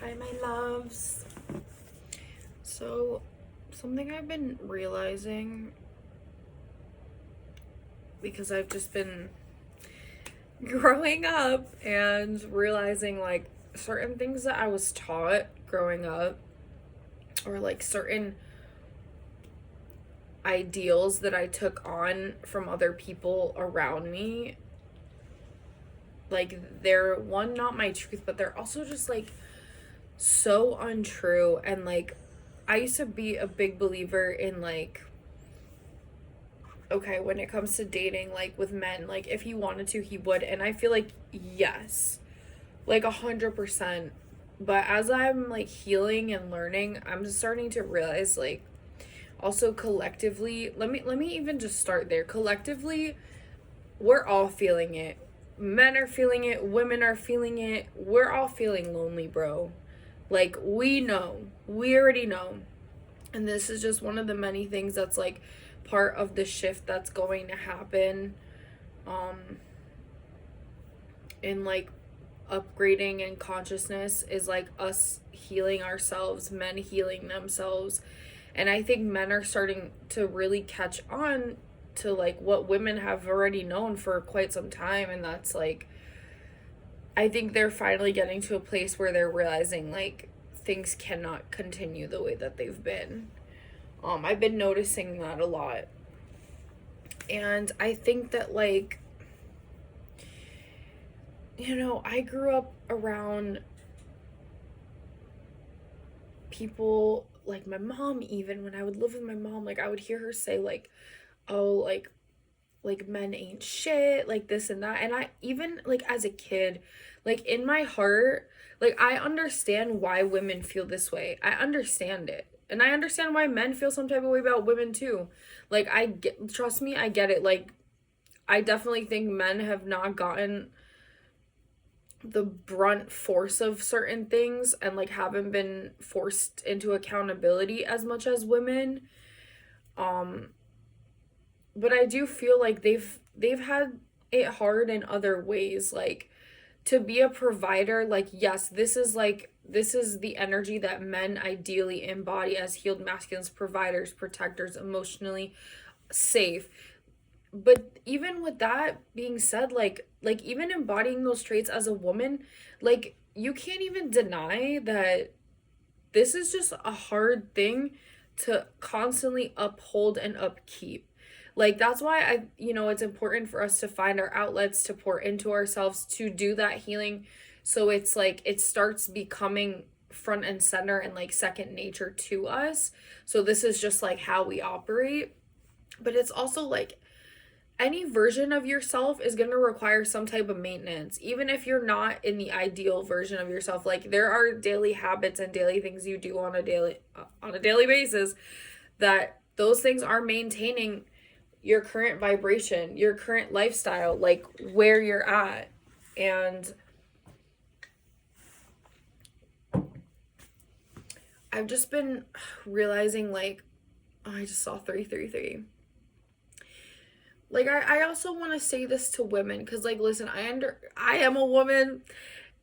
Hi, my loves. So, something I've been realizing because I've just been growing up and realizing like certain things that I was taught growing up, or like certain ideals that I took on from other people around me. Like, they're one, not my truth, but they're also just like so untrue. And like, I used to be a big believer in like, okay, when it comes to dating, like with men, like if he wanted to, he would. And I feel like, yes, like 100%. But as I'm like healing and learning, I'm starting to realize like also collectively, let me even just start there. Collectively, we're all feeling it. Men are feeling it, women are feeling it. We're all feeling lonely, bro. Like we know. We already know. And this is just one of the many things that's like part of the shift that's going to happen um in like upgrading and consciousness is like us healing ourselves, men healing themselves. And I think men are starting to really catch on to like what women have already known for quite some time, and that's like I think they're finally getting to a place where they're realizing like things cannot continue the way that they've been. I've been noticing that a lot. And I think that like I grew up around people like my mom. Even when I would live with my mom, like I would hear her say like, oh, like men ain't shit, like this and that. And I even like as a kid, like in my heart, like I understand why women feel this way. I understand it. And I understand why men feel some type of way about women too. Like I get, trust me, I get it. Like I definitely think men have not gotten the brunt force of certain things and like haven't been forced into accountability as much as women. um but I do feel like they've had it hard in other ways, like to be a provider. Like yes, this is the energy that men ideally embody as healed masculines, providers, protectors, emotionally safe. But even with that being said, like even embodying those traits as a woman, like you can't even deny that this is just a hard thing to constantly uphold and upkeep. Like that's why it's important for us to find our outlets to pour into ourselves, to do that healing, so it's like it starts becoming front and center and like second nature to us. So this is just like how we operate. But it's also like any version of yourself is going to require some type of maintenance, even if you're not in the ideal version of yourself. Like there are daily habits and daily things you do on a daily basis, that those things are maintaining your current vibration, your current lifestyle, like where you're at. And I've just been realizing like, oh, I just saw 333. Like I also want to say this to women, because like listen, I am a woman,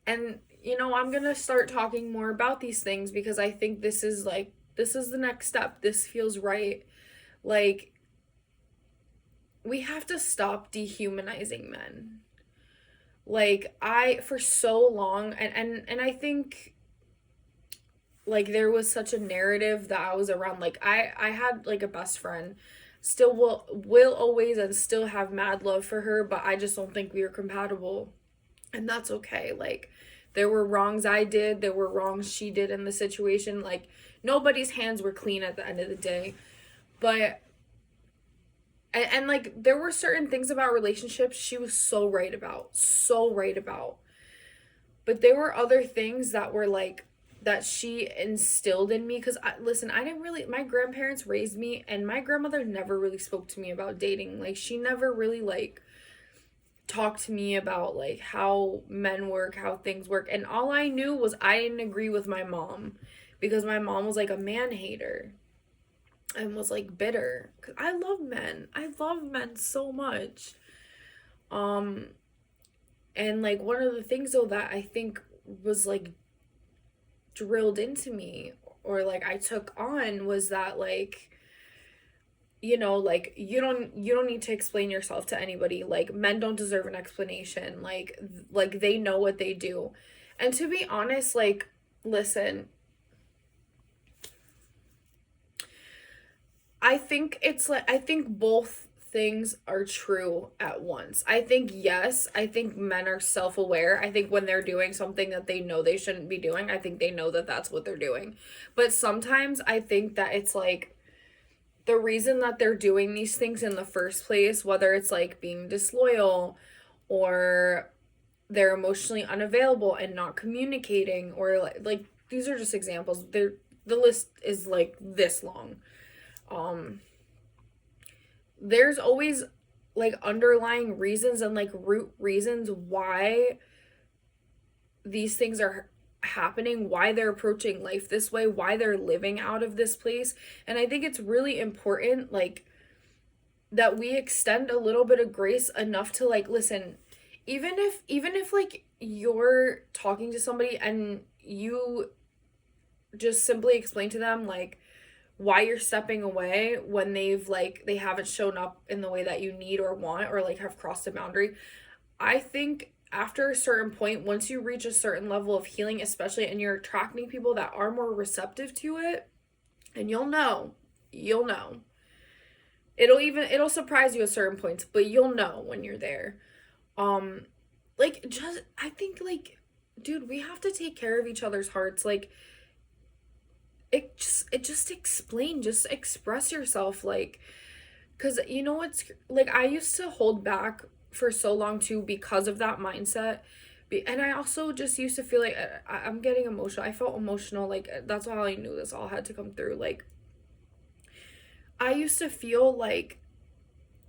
and I'm gonna start talking more about these things because I think this is the next step. This feels right. Like we have to stop dehumanizing men. Like I for so long, and I think like there was such a narrative that I was around. Like I had like a best friend, still will always and still have mad love for her, but I just don't think we were compatible. And that's okay. Like there were wrongs I did, there were wrongs she did in the situation. Like nobody's hands were clean at the end of the day. But and like there were certain things about relationships she was so right about, so right about. But there were other things that were like that she instilled in me, because listen, I didn't really, my grandparents raised me, and my grandmother never really spoke to me about dating. Like she never really like talked to me about like how men work, how things work. And all I knew was I didn't agree with my mom, because my mom was like a man hater and was like bitter. Cause I love men. I love men so much. Um and like one of the things though that I think was like drilled into me, or like I took on, was that like, you know, like you don't need to explain yourself to anybody. Like men don't deserve an explanation. Like they know what they do. And to be honest, like, listen, I think it's like, I think both things are true at once. I think, yes, I think men are self-aware. I think when they're doing something that they know they shouldn't be doing, I think they know that that's what they're doing. But sometimes I think that it's like the reason that they're doing these things in the first place, whether it's like being disloyal, or they're emotionally unavailable and not communicating, or like these are just examples. They're, the list is like this long. um there's always like underlying reasons and like root reasons why these things are happening, why they're approaching life this way, why they're living out of this place. And I think it's really important, like, that we extend a little bit of grace enough to like, listen, even if like you're talking to somebody and you just simply explain to them like why you're stepping away when they haven't shown up in the way that you need or want, or like have crossed a boundary. I think after a certain point, once you reach a certain level of healing, especially, and you're attracting people that are more receptive to it, and you'll know. It'll surprise you at certain points, but you'll know when you're there. Um like, just, I think like, dude, we have to take care of each other's hearts. Like, it just explain, just express yourself, like, because you know what's like, I used to hold back for so long too because of that mindset. And I also just used to feel like I'm getting emotional. I felt emotional, like that's how I knew this all had to come through. Like, I used to feel like,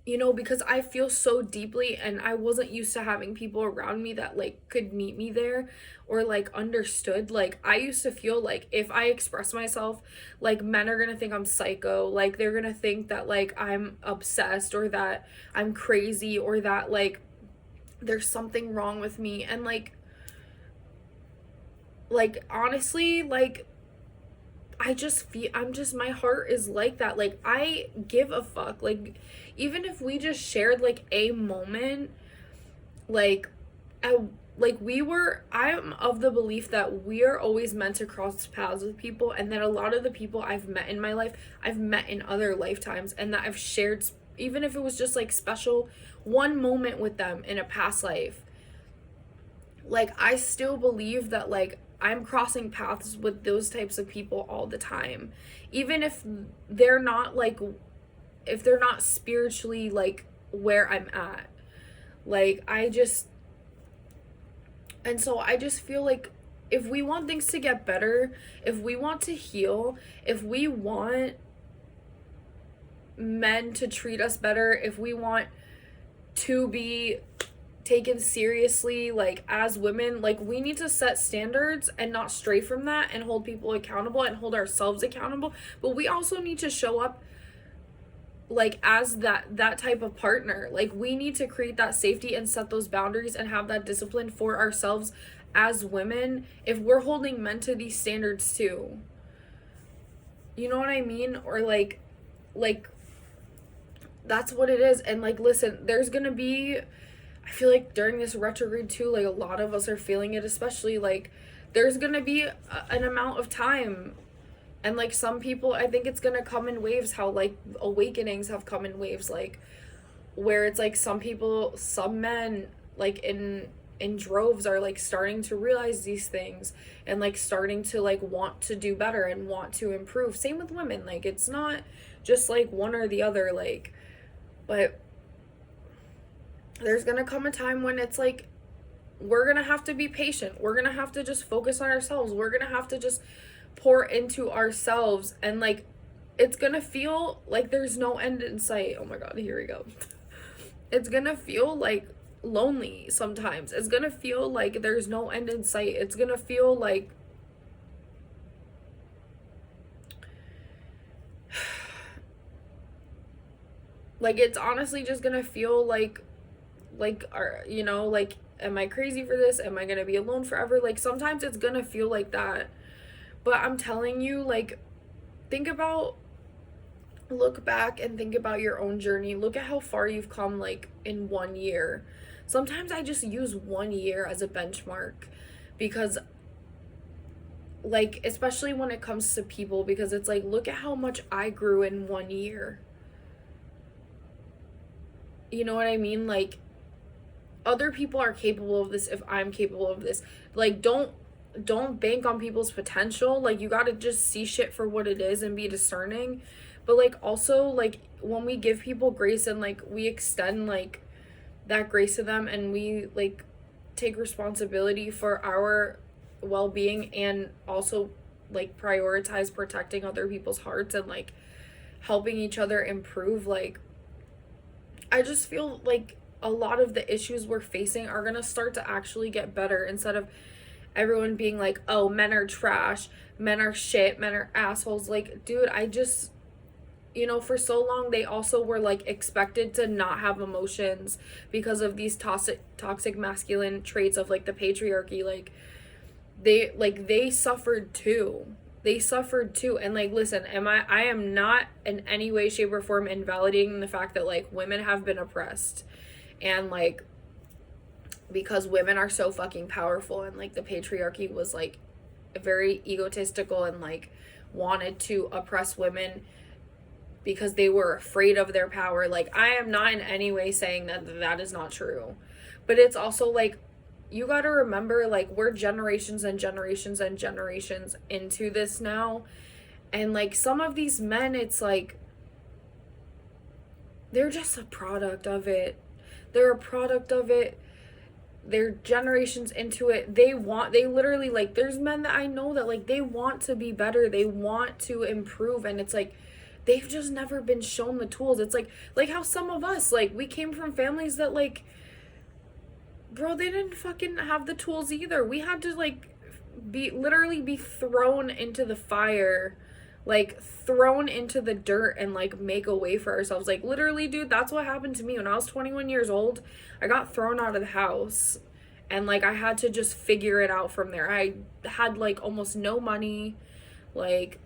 you know, because I feel so deeply and I wasn't used to having people around me that like could meet me there, or like understood. Like, I used to feel like if I express myself, like men are gonna think I'm psycho, like they're gonna think that like I'm obsessed, or that I'm crazy, or that like there's something wrong with me. And like honestly, like, I just feel, I'm just, my heart is like that. Like, I give a fuck. Like, even if we just shared like a moment, like, I, like we were, I'm of the belief that we are always meant to cross paths with people, and that a lot of the people I've met in my life, I've met in other lifetimes, and that I've shared, even if it was just like special one moment with them in a past life. Like, I still believe that like I'm crossing paths with those types of people all the time, even if they're not like, if they're not spiritually like where I'm at. Like, I just, and so I just feel like if we want things to get better, if we want to heal, if we want men to treat us better, if we want to be taken seriously, like as women, like we need to set standards and not stray from that, and hold people accountable and hold ourselves accountable. But we also need to show up like as that type of partner. Like, we need to create that safety and set those boundaries and have that discipline for ourselves as women, if we're holding men to these standards too. You know what I mean? Or like that's what it is. And like, listen, there's gonna be, I feel like during this retrograde too, like a lot of us are feeling it, especially like there's gonna be an amount of time. And like some people, I think it's gonna come in waves, how like awakenings have come in waves, like where it's like some people, some men, like in droves, are like starting to realize these things, and like starting to like want to do better and want to improve. Same with women. Like, it's not just like one or the other, like, but there's gonna come a time when it's like we're gonna have to be patient, we're gonna have to just focus on ourselves, we're gonna have to just pour into ourselves, and like it's gonna feel like there's no end in sight. Oh my god, here we go. It's gonna feel like lonely sometimes. It's gonna feel like there's no end in sight. It's gonna feel like it's honestly just gonna feel like are, you know, like, am I crazy for this? Am I gonna be alone forever? Like, sometimes it's gonna feel like that. But I'm telling you, like, think about, look back and think about your own journey. Look at how far you've come, like, in 1 year. Sometimes I just use 1 year as a benchmark because, like, especially when it comes to people, because it's like, look at how much I grew in 1 year. You know what I mean? Like, other people are capable of this if I'm capable of this. Like, don't bank on people's potential. Like, you got to just see shit for what it is and be discerning. But like, also, like, when we give people grace and like we extend like that grace to them, and we like take responsibility for our well-being, and also like prioritize protecting other people's hearts and like helping each other improve, like, I just feel like a lot of the issues we're facing are going to start to actually get better, instead of everyone being like, oh, men are trash, men are shit, men are assholes. Like, dude, I just, for so long they also were like expected to not have emotions because of these toxic masculine traits of like the patriarchy. Like, they suffered too. They suffered too. And like, listen, I am not in any way, shape, or form invalidating the fact that like women have been oppressed, and like, because women are so fucking powerful, and like the patriarchy was like very egotistical and like wanted to oppress women because they were afraid of their power. Like, I am not in any way saying that that is not true. But it's also like, you got to remember, like, we're generations and generations and generations into this now. And like, some of these men, it's like, they're just a product of it. They're a product of it. They're generations into it. They literally, like, there's men that I know that like, they want to be better. They want to improve. And it's like, they've just never been shown the tools. It's like how some of us, like, we came from families that like, bro, they didn't fucking have the tools either. We had to like literally be thrown into the fire, like thrown into the dirt, and like make a way for ourselves. Like, literally, dude, that's what happened to me when I was 21 years old. I got thrown out of the house, and like, I had to just figure it out from there. I had like almost no money. Like,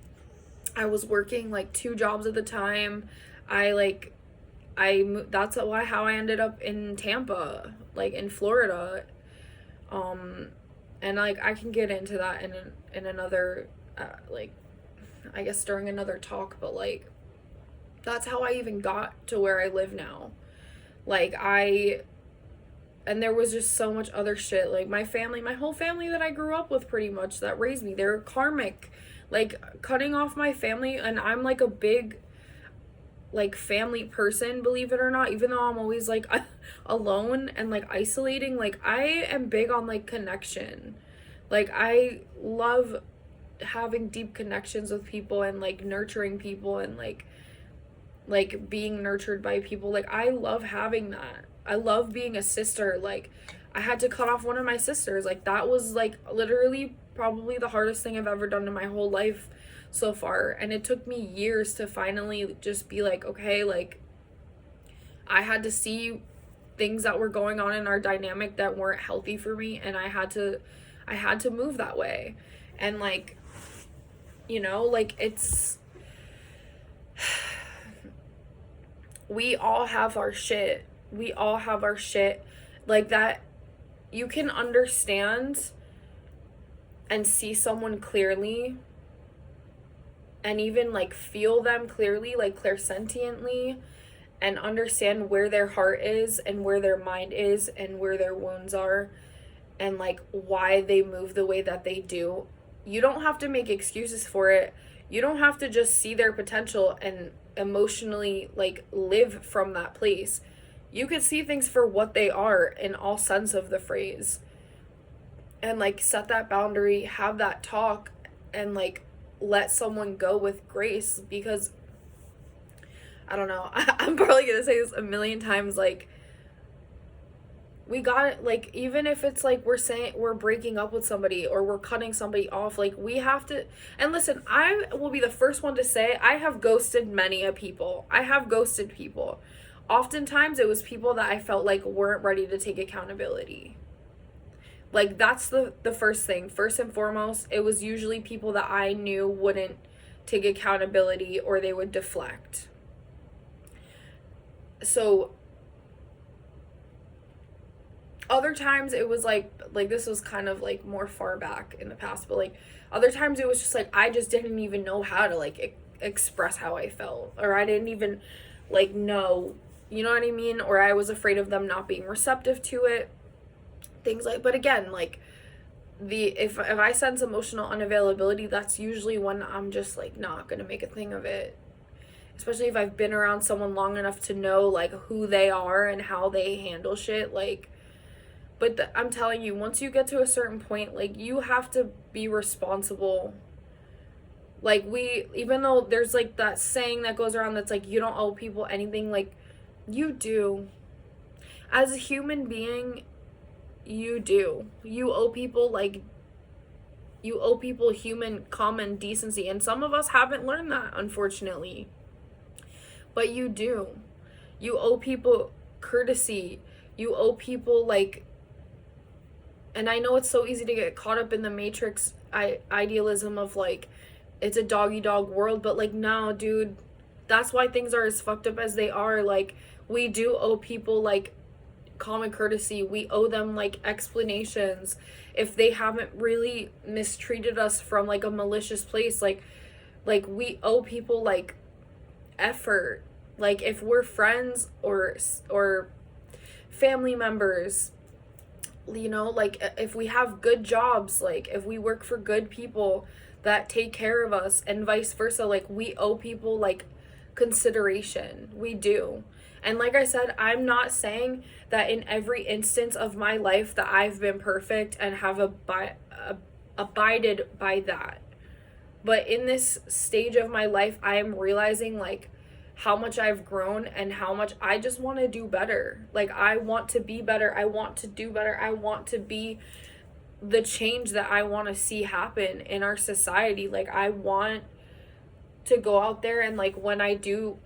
I was working like 2 jobs at the time. That's why how I ended up in Tampa, like in Florida. And like, I can get into that in another like, I guess during another talk, but like, that's how I even got to where I live now. Like, and there was just so much other shit. Like, my whole family that I grew up with, pretty much, that raised me, they're karmic. Like, cutting off my family, and I'm like a big like family person, believe it or not, even though I'm always like alone and like isolating. Like, I am big on like connection. Like, I love having deep connections with people, and like nurturing people, and like being nurtured by people. Like, I love having that. I love being a sister. Like, I had to cut off one of my sisters. Like, that was like literally probably the hardest thing I've ever done in my whole life so far. And it took me years to finally just be like, okay, like, I had to see things that were going on in our dynamic that weren't healthy for me, and I had to move that way. And like, like, it's we all have our shit. We all have our shit. Like, that you can understand and see someone clearly, and even like feel them clearly, like clairsentiently, and understand where their heart is and where their mind is and where their wounds are, and like why they move the way that they do. You don't have to make excuses for it. You don't have to just see their potential and emotionally like live from that place. You could see things for what they are in all sense of the phrase, and like set that boundary, have that talk, and like let someone go with grace. Because I don't know, I'm probably gonna say this a million times, like, we got it. Like, even if it's like we're breaking up with somebody or we're cutting somebody off, like, we have to. And listen, I will be the first one to say I have ghosted many a people. I have ghosted people. Oftentimes it was people that I felt like weren't ready to take accountability. Like, that's the first thing. First and foremost, it was usually people that I knew wouldn't take accountability or they would deflect. So other times it was like this was kind of like more far back in the past, but like other times it was just like I just didn't even know how to like express how I felt, or I didn't even like know, you know what I mean, or I was afraid of them not being receptive to it, things like. But again, like if I sense emotional unavailability, that's usually when I'm just like not gonna make a thing of it, especially if I've been around someone long enough to know like who they are and how they handle shit. Like, but I'm telling you, once you get to a certain point, like, you have to be responsible. Like, even though there's like that saying that goes around that's like you don't owe people anything, like, you do. As a human being, you do. You owe people, like, you owe people human common decency, and some of us haven't learned that, unfortunately. But you do. You owe people courtesy. You owe people, like, and I know it's so easy to get caught up in the matrix idealism of like it's a doggy dog world, but like, no, dude, that's why things are as fucked up as they are. Like, we do owe people like common courtesy. We owe them like explanations if they haven't really mistreated us from like a malicious place. Like we owe people like effort. Like, if we're friends or family members, you know, like if we have good jobs, like if we work for good people that take care of us, and vice versa, like we owe people like consideration. We do. And like I said, I'm not saying that in every instance of my life that I've been perfect and have abided by that. But in this stage of my life, I am realizing like how much I've grown and how much I just want to do better. Like, I want to be better. I want to do better. I want to be the change that I want to see happen in our society. Like, I want to go out there and like when I do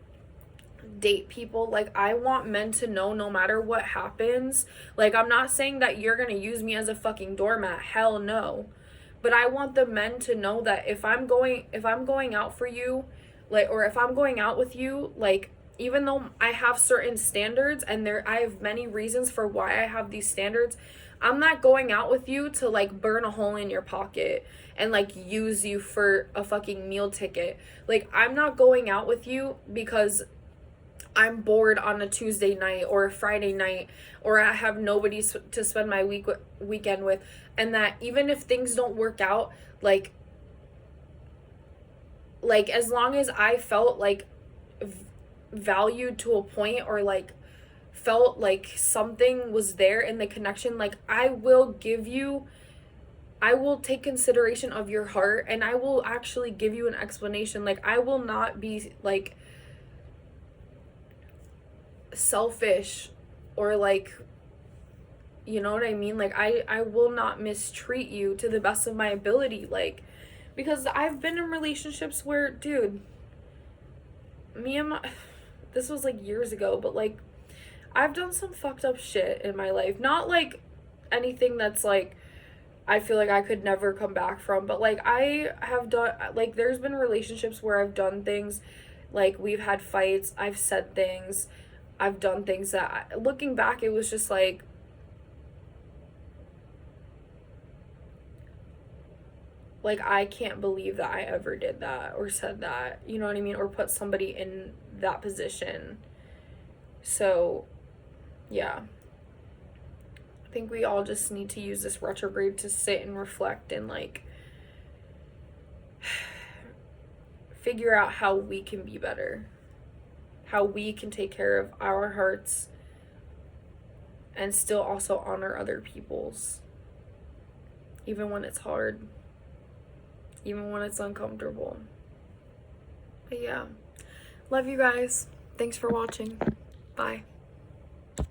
date people, like I want men to know no matter what happens. Like, I'm not saying that you're going to use me as a fucking doormat. Hell no. But I want the men to know that if I'm going out for you, like, or if I'm going out with you, like, even though I have certain standards and I have many reasons for why I have these standards, I'm not going out with you to like burn a hole in your pocket and like use you for a fucking meal ticket. Like, I'm not going out with you because I'm bored on a Tuesday night or a Friday night, or I have nobody to spend my weekend with, and that even if things don't work out, like as long as I felt like valued to a point, or like felt like something was there in the connection, like I will take consideration of your heart, and I will actually give you an explanation. Like, I will not be like selfish or like, you know what I mean? Like, I will not mistreat you to the best of my ability. Like, because I've been in relationships where, dude, this was like years ago, but like I've done some fucked up shit in my life. Not like anything that's like I feel like I could never come back from, but like I have done, like, there's been relationships where I've done things, like we've had fights, I've said things, I've done things that, looking back, it was just like, I can't believe that I ever did that or said that, you know what I mean? Or put somebody in that position. So, yeah. I think we all just need to use this retrograde to sit and reflect and, like, figure out how we can be better. How we can take care of our hearts and still also honor other people's. Even when it's hard. Even when it's uncomfortable. But yeah. Love you guys. Thanks for watching. Bye.